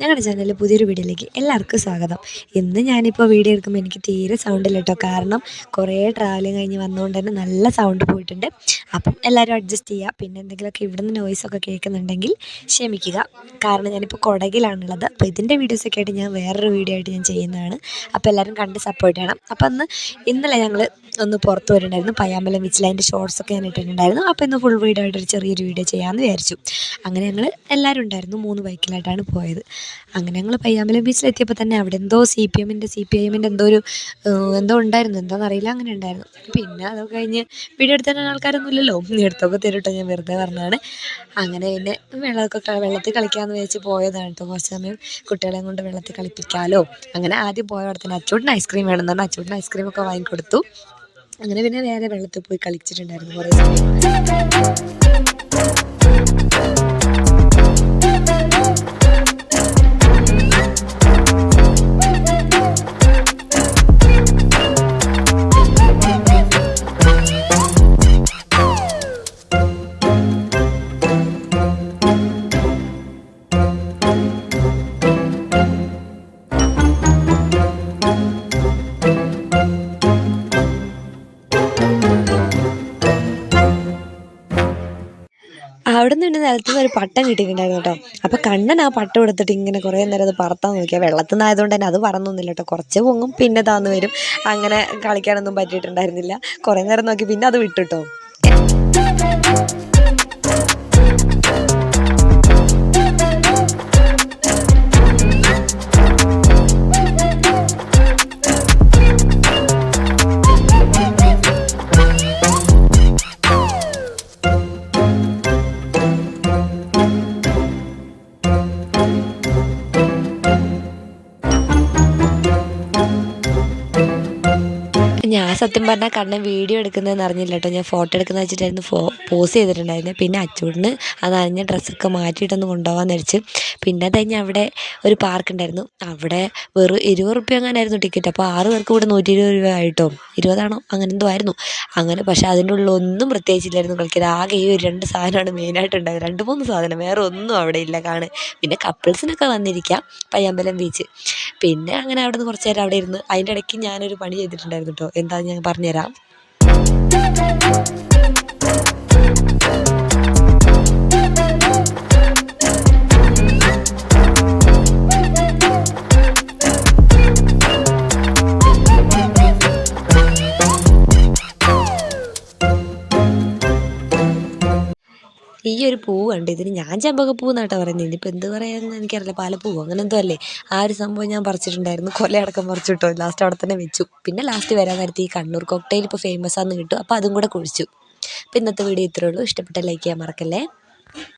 ഞങ്ങളുടെ ചാനലിൽ പുതിയൊരു വീഡിയോയിലേക്ക് എല്ലാവർക്കും സ്വാഗതം. ഇന്ന് ഞാനിപ്പോൾ വീഡിയോ എടുക്കുമ്പോൾ എനിക്ക് തീരെ സൗണ്ടില്ല കേട്ടോ. കാരണം കുറേ ട്രാവലിങ് കഴിഞ്ഞ് വന്നുകൊണ്ട് തന്നെ നല്ല സൗണ്ട് പോയിട്ടുണ്ട്. അപ്പം എല്ലാവരും അഡ്ജസ്റ്റ് ചെയ്യുക. പിന്നെ എന്തെങ്കിലുമൊക്കെ ഇവിടുന്ന് നോയ്സൊക്കെ കേൾക്കുന്നുണ്ടെങ്കിൽ ക്ഷമിക്കുക. കാരണം ഞാനിപ്പോൾ കൊടകിലാണുള്ളത്. അപ്പോൾ ഇതിൻ്റെ വീഡിയോസൊക്കെ ആയിട്ട് ഞാൻ വേറൊരു വീഡിയോ ആയിട്ട് ഞാൻ ചെയ്യുന്നതാണ്. അപ്പോൾ എല്ലാവരും കണ്ട് സപ്പോർട്ട് ചെയ്യണം. അപ്പോൾ ഇന്നലെ ഞങ്ങൾ ഒന്ന് പുറത്ത് വരുന്നുണ്ടായിരുന്നു, പയ്യാമ്പലം ബീച്ചിൽ. അതിൻ്റെ ഷോർട്സൊക്കെ ഞാൻ ഇട്ടിട്ടുണ്ടായിരുന്നു. അപ്പോൾ ഇന്ന് ഫുൾ വീഡിയോ ആയിട്ടൊരു ചെറിയൊരു വീഡിയോ ചെയ്യാമെന്ന് വിചാരിച്ചു. അങ്ങനെ ഞങ്ങൾ എല്ലാവരും ഉണ്ടായിരുന്നു, 3 ബൈക്കിലായിട്ടാണ് പോയത്. അങ്ങനെ ഞങ്ങൾ പയ്യാമ്പലം ബീച്ചിലെത്തിയപ്പോൾ തന്നെ അവിടെ എന്തോ CPIMൻ്റെ എന്തോ ഉണ്ടായിരുന്നു, എന്താണെന്നറിയില്ല, അങ്ങനെ ഉണ്ടായിരുന്നു. പിന്നെ അതൊക്കെ കഴിഞ്ഞ് വീഡിയോ എടുത്ത് തന്നെ ആൾക്കാരൊന്നും ഇല്ലല്ലോ, എടുത്തൊക്കെ തരും. ഞാൻ വെറുതെ പറഞ്ഞതാണ്. അങ്ങനെ പിന്നെ വെള്ളത്തിൽ കളിക്കാമെന്ന് വിചാരിച്ച് പോയതാണ് കേട്ടോ. കുറച്ച് സമയം കുട്ടികളെ കൊണ്ട് വെള്ളത്തിൽ കളിപ്പിക്കാമല്ലോ. അങ്ങനെ ആദ്യം പോയ അവിടെ തന്നെ അച്ചൂട്ടിന് ഐസ്ക്രീം വേണമെന്ന് പറഞ്ഞാൽ അച്ചൂട്ടിന് ഐസ്ക്രീമൊക്കെ വാങ്ങിക്കൊടുത്തു. അങ്ങനെ പിന്നെ വേറെ വെള്ളത്തിൽ പോയി കളിച്ചിട്ടുണ്ടായിരുന്നു കുറേ സമയം. അവിടെ നിന്ന് നിലത്തു നിന്ന് ഒരു പട്ടം കിട്ടിയിട്ടുണ്ടായിരുന്നു കേട്ടോ. അപ്പോൾ കണ്ണൻ ആ പട്ടം എടുത്തിട്ട് ഇങ്ങനെ കുറേ നേരം അത് പറത്താൻ നോക്കിയാൽ വെള്ളത്തിൽ നിന്നായതുകൊണ്ട് തന്നെ അത് പറന്നൊന്നുമില്ല കേട്ടോ. കുറച്ച് പൊങ്ങും പിന്നെ താന്ന് വരും. അങ്ങനെ കളിക്കാനൊന്നും പറ്റിയിട്ടുണ്ടായിരുന്നില്ല. കുറേ നേരം നോക്കി പിന്നെ അത് വിട്ടു കേട്ടോ. ഞാൻ സത്യം പറഞ്ഞാൽ കണ്ണൻ വീഡിയോ എടുക്കുന്നതെന്ന് അറിഞ്ഞില്ല കേട്ടോ. ഞാൻ ഫോട്ടോ എടുക്കുന്ന വെച്ചിട്ടായിരുന്നു പോസ് ചെയ്തിട്ടുണ്ടായിരുന്നത്. പിന്നെ അച്ചൂടിന് ആ നനഞ്ഞ ഡ്രസ്സൊക്കെ മാറ്റിയിട്ടൊന്ന് കൊണ്ടുപോകാമെന്ന് വെച്ച്. പിന്നെ അത് കഴിഞ്ഞ് അവിടെ ഒരു പാർക്ക് ഉണ്ടായിരുന്നു. അവിടെ വെറും 20 റുപ്യ അങ്ങനെയായിരുന്നു ടിക്കറ്റ്. അപ്പോൾ 6 പേർക്ക് കൂടെ 120 രൂപ ആയിട്ടോ, 20 അങ്ങനെ എന്തോ ആയിരുന്നു. അങ്ങനെ പക്ഷേ അതിൻ്റെ ഉള്ളിൽ ഒന്നും പ്രത്യേകിച്ചില്ലായിരുന്നു കളിക്കാൻ. ആകെ ഈ ഒരു 2 സാധനമാണ് മെയിനായിട്ടുണ്ടായത്, 2-3 സാധനം, വേറെ ഒന്നും അവിടെ ഇല്ല കാണാൻ. പിന്നെ കപ്പിൾസിനൊക്കെ വന്നിരിക്കാം പയ്യാമ്പലം ബീച്ച്. പിന്നെ അങ്ങനെ അവിടെ നിന്ന് കുറച്ച് നേരം അവിടെ ഇരുന്ന്. അതിൻ്റെ ഇടയ്ക്ക് ഞാനൊരു പണി ചെയ്തിട്ടുണ്ടായിരുന്നു കേട്ടോ. എന്താണെന്ന് ഞാൻ പറഞ്ഞുതരാം. ഈ ഒരു പൂവ് കണ്ട്, ഇതിന് ഞാൻ ചെമ്പകപ്പൂ എന്നാട്ടോ പറയുന്നത്. ഇനിയിപ്പോൾ എന്ത് പറയാമെന്ന് എനിക്കറിയില്ല, പാലപ്പൂവോ അങ്ങനെ എന്തോ അല്ലേ. ആ ഒരു സംഭവം ഞാൻ പറിച്ചിട്ടുണ്ടായിരുന്നു. കൊലയടക്കം പറിച്ചു കിട്ടോ. ലാസ്റ്റ് അവിടെ തന്നെ വെച്ചു. പിന്നെ ലാസ്റ്റ് വരാൻ നേരത്ത് ഈ കണ്ണൂർ കോക്ടെയിൽ ഇപ്പോൾ ഫേമസ് ആണെന്ന് കിട്ടും. അപ്പോൾ അതും കൂടെ കുഴിച്ചു. അപ്പോൾ ഇന്നത്തെ വീഡിയോ ഇത്രയേ ഉള്ളൂ. ഇഷ്ടപ്പെട്ട ലൈക്ക് ചെയ്യാൻ മറക്കല്ലേ.